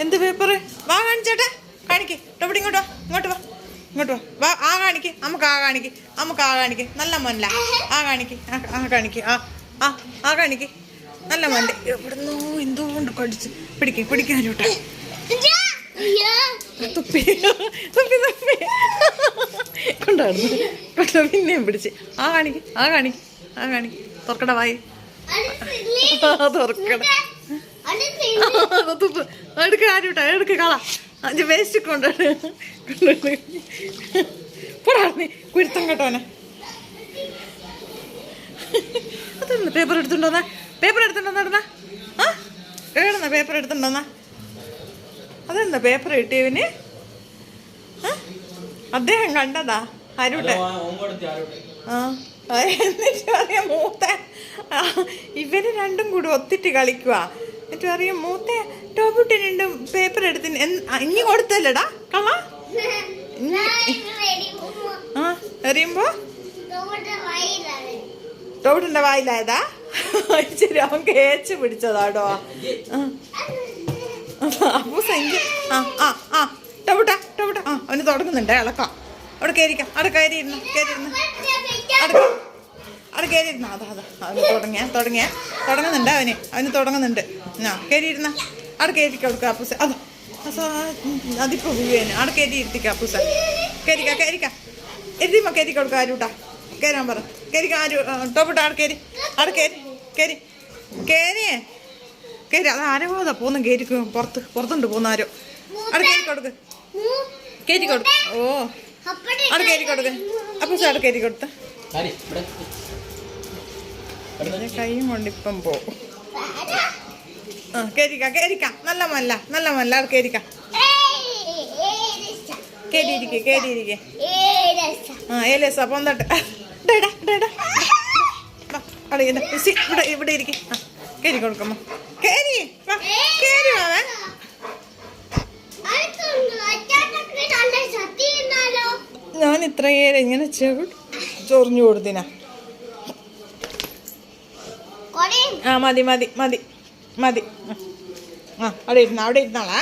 എന്ത് പേപ്പർ? വാ കാണിച്ചേട്ടെ, കാണിക്ക്. ഇവിടെ ഇങ്ങോട്ടോ, ഇങ്ങോട്ട് വാ, ഇങ്ങോട്ട് വാ. വാ, ആ കാണിക്ക്, നമുക്ക് ആ കാണിക്ക്, നമുക്ക് ആ കാണിക്ക്. നല്ല മോനല്ല, ആ കാണിക്ക്, ആ കാണിക്ക്, ആ കാണിക്ക്. നല്ല മോൻ്റെ. എവിടുന്നോ എന്തുകൊണ്ട് കടിച്ച് പിടിക്കാനോട്ടെ. തുപ്പി തുപ്പി തുപ്പി കൊണ്ടാടുന്നു കൊണ്ട. പിന്നെയും പിടിച്ച് ആ കാണിക്ക്, ആ കാണിക്ക്, ആ കാണിക്ക്. തുറക്കട വായി, തുറക്കട. തുപ്പ് എടുക്ക, ആരുട്ടാ എടുക്ക, കള. അത് വേസ്റ്റ് കൊണ്ടാണ് പോടാ കുരുത്തം കേട്ടോനെ. അതെന്താ പേപ്പർ എടുത്തുണ്ടോന്നാ? പേപ്പർ എടുത്തുണ്ടോന്നാ? ആ എവിടുന്ന പേപ്പർ എടുത്തുണ്ടോന്നാ? അതെന്താ പേപ്പർ കിട്ടിയവന്? അദ്ദേഹം കണ്ടതാ ആരുട്ടെ. എന്നിട്ട് അറിയാം മൂത്ത ഇവര് രണ്ടും കൂടി ഒത്തിട്ട് കളിക്കുക. എന്നിട്ട് അറിയാം മൂത്ത ടോബുട്ടി രണ്ടും പേപ്പർ എടുത്തിന് ഇനി കൊടുത്തല്ലടാ കള്ള. ആ എറിയുമ്പോ ടോബുട്ടിന്റെ വായിലായതാ. ശരി, അവൻ കേച്ച് പിടിച്ചതാടോ. അപ്പൂസ ടോബുട്ടാ ടോബുട്ടാ. അവന് തുടങ്ങുന്നുണ്ട് ഇളക്കാം. അവിടെ കയറിക്കാം, അവിടെ കയറിയിരുന്നു അവിടെ കയറിയിരുന്ന. അതാ അവന് തുടങ്ങുന്നുണ്ട്. അവന് തുടങ്ങുന്നുണ്ട്. കയറിയിരുന്ന അവിടെ കയറിക്ക കൊടുക്കുക അപ്പൂസ. അതിപ്പോ വീഴുവേന്. അവിടെ കയറി ഇരുത്തിക്ക അപ്പൂസ. കയറിക്ക എഴുതിയുമ്പോ കയറി കൊടുക്കുക. ആരൂട്ടാ കയറാൻ പറ. കയറിക്ക ആരു ടോബുട്ടാ. അവിടെ കയറി. അത് ആരോ അതാ പോന്നു. കയറിക്കും പുറത്തുണ്ട് പോകുന്ന ആരോ. അവിടെ കയറി കൊടുക്ക്. ഓ അവിടെ കയറി കൊടുക്ക് അപ്പൂസ. അവിടെ കയറി കൊടുത്ത കൈയും കൊണ്ടിപ്പം പോവും. കയറിക്ക. നല്ല മല്ല അവിടെ കയറിയിരിക്കെ. ഏലേസ പോന്തട്ട്. ഇവിടെ ഇരിക്കെ. കയറി കൊടുക്കമ്മ. കയറി വാവേ. ഞാൻ ഇത്രയേറെ ഇങ്ങനെ ചൊറിഞ്ഞു കൊടുത്തിനാ. ആ മതി അവിടെ ഇരുന്നാളാ.